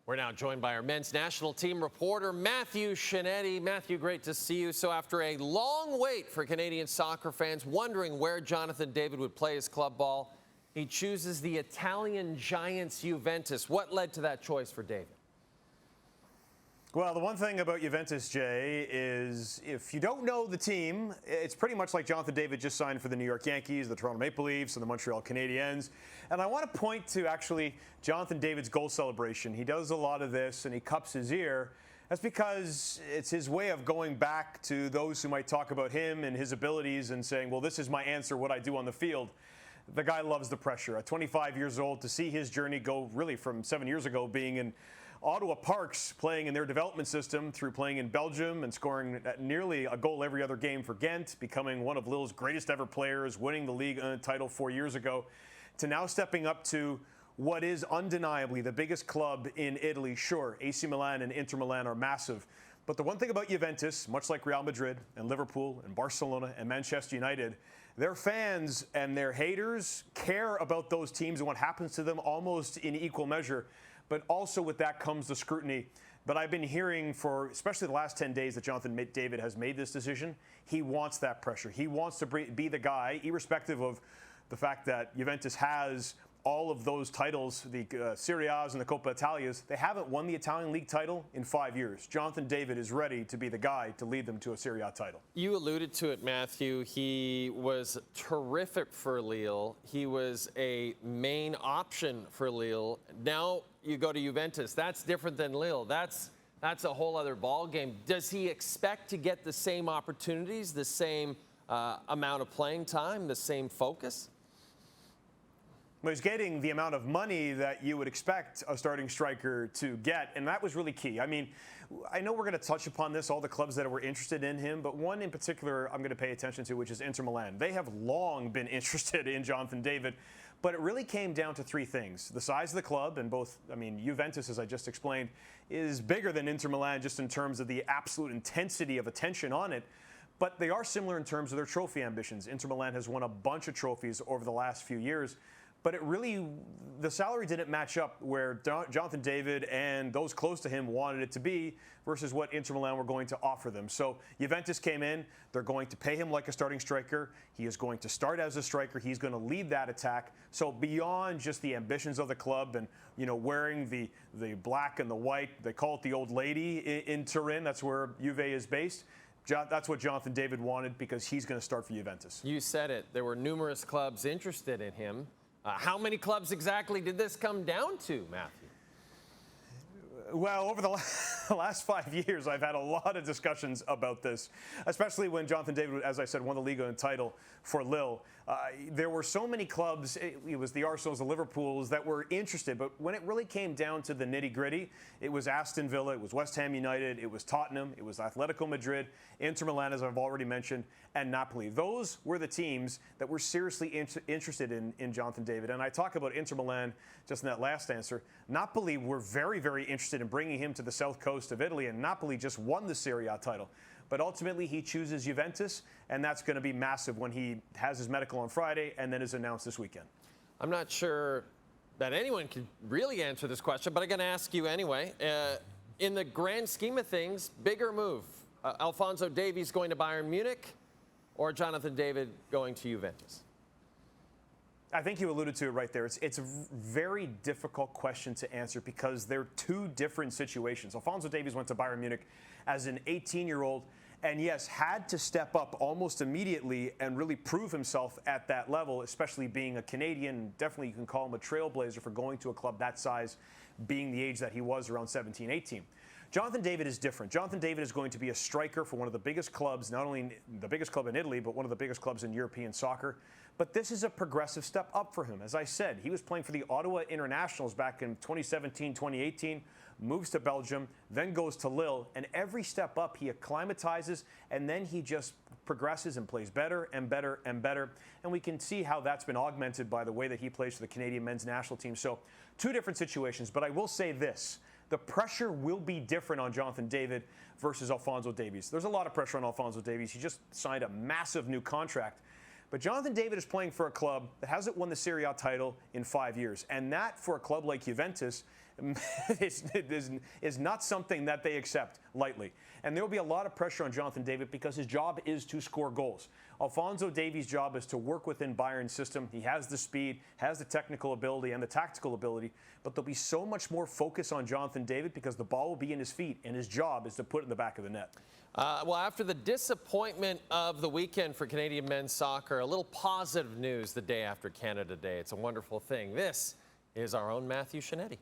We're now joined by our men's national team reporter, Matthew Scianitti. Matthew, great to see you. So after a long wait for Canadian soccer fans wondering where Jonathan David would play his club ball, he chooses the Italian giants Juventus. What led to that choice for David? Well, the one thing about Juventus, Jay, is if you don't know the team, it's pretty much like Jonathan David just signed for the New York Yankees, the Toronto Maple Leafs, and the Montreal Canadiens. And I want to point to actually Jonathan David's goal celebration. He does a lot of this, and he cups his ear. That's because it's his way of going back to those who might talk about him and his abilities and saying, well, this is my answer, what I do on the field. The guy loves the pressure. At 25 years old, to see his journey go really from 7 years ago being in Ottawa Parks, playing in their development system, through playing in Belgium and scoring nearly a goal every other game for Ghent, becoming one of Lille's greatest ever players, winning the league title 4 years ago, to now stepping up to what is undeniably the biggest club in Italy. Sure, AC Milan and Inter Milan are massive, but the one thing about Juventus, much like Real Madrid and Liverpool and Barcelona and Manchester United, their fans and their haters care about those teams and what happens to them almost in equal measure. But also with that comes the scrutiny that I've been hearing for especially the last 10 days that Jonathan David has made this decision. He wants that pressure. He wants to be the guy, irrespective of the fact that Juventus has all of those titles, the Serie A's and the Coppa Italias. They haven't won the Italian league title in 5 years. Jonathan David is ready to be the guy to lead them to a Serie A title. You alluded to it, Matthew. He was terrific for Lille. He was a main option for Lille. Now you go to Juventus. That's different than Lille. That's a whole other ball game. Does he expect to get the same opportunities, the same amount of playing time, the same focus? Well, he's getting the amount of money that you would expect a starting striker to get, and that was really key. I mean, I know we're going to touch upon this, all the clubs that were interested in him, but one in particular I'm going to pay attention to, which is Inter Milan. They have long been interested in Jonathan David, but it really came down to three things. The size of the club, and both, I mean, Juventus, as I just explained, is bigger than Inter Milan just in terms of the absolute intensity of attention on it. But they are similar in terms of their trophy ambitions. Inter Milan has won a bunch of trophies over the last few years. But it really, the salary didn't match up where Jonathan David and those close to him wanted it to be versus what Inter Milan were going to offer them. So Juventus came in. They're going to pay him like a starting striker. He is going to start as a striker. He's going to lead that attack. So beyond just the ambitions of the club and, you know, wearing the black and the white, they call it the old lady in Turin. That's where Juve is based. That's what Jonathan David wanted because he's going to start for Juventus. You said it. There were numerous clubs interested in him. How many clubs exactly did this come down to, Matthew? Well, over the last 5 years, I've had a lot of discussions about this, especially when Jonathan David, as I said, won the Liga title for Lille. There were so many clubs, it was the Arsenals, the Liverpools, that were interested. But when it really came down to the nitty-gritty, it was Aston Villa, it was West Ham United, it was Tottenham, it was Atletico Madrid, Inter Milan, as I've already mentioned, and Napoli. Those were the teams that were seriously interested in Jonathan David. And I talk about Inter Milan just in that last answer. Napoli were very, very interested in bringing him to the south coast of Italy, and Napoli just won the Serie A title. But ultimately, he chooses Juventus, and that's going to be massive when he has his medical on Friday and then is announced this weekend. I'm not sure that anyone can really answer this question, but I'm going to ask you anyway. In the grand scheme of things, bigger move, Alphonso Davies going to Bayern Munich or Jonathan David going to Juventus? I think you alluded to it right there. It's a very difficult question to answer because they're two different situations. Alphonso Davies went to Bayern Munich as an 18-year-old and, yes, had to step up almost immediately and really prove himself at that level, especially being a Canadian. Definitely you can call him a trailblazer for going to a club that size, being the age that he was, around 17, 18. Jonathan David is different. Jonathan David is going to be a striker for one of the biggest clubs, not only the biggest club in Italy, but one of the biggest clubs in European soccer. But this is a progressive step up for him. As I said, he was playing for the Ottawa Internationals back in 2017, 2018, moves to Belgium, then goes to Lille, and every step up he acclimatizes, and then he just progresses and plays better and better and better. And we can see how that's been augmented by the way that he plays for the Canadian men's national team. So two different situations, but I will say this. The pressure will be different on Jonathan David versus Alphonso Davies. There's a lot of pressure on Alphonso Davies. He just signed a massive new contract. But Jonathan David is playing for a club that hasn't won the Serie A title in 5 years. And that, for a club like Juventus, is not something that they accept lightly. And there will be a lot of pressure on Jonathan David because his job is to score goals. Alphonso Davies' job is to work within Bayern's system. He has the speed, has the technical ability, and the tactical ability, but there'll be so much more focus on Jonathan David because the ball will be in his feet, and his job is to put it in the back of the net. Well, after the disappointment of the weekend for Canadian men's soccer, a little positive news the day after Canada Day. It's a wonderful thing. This is our own Matthew Scianitti.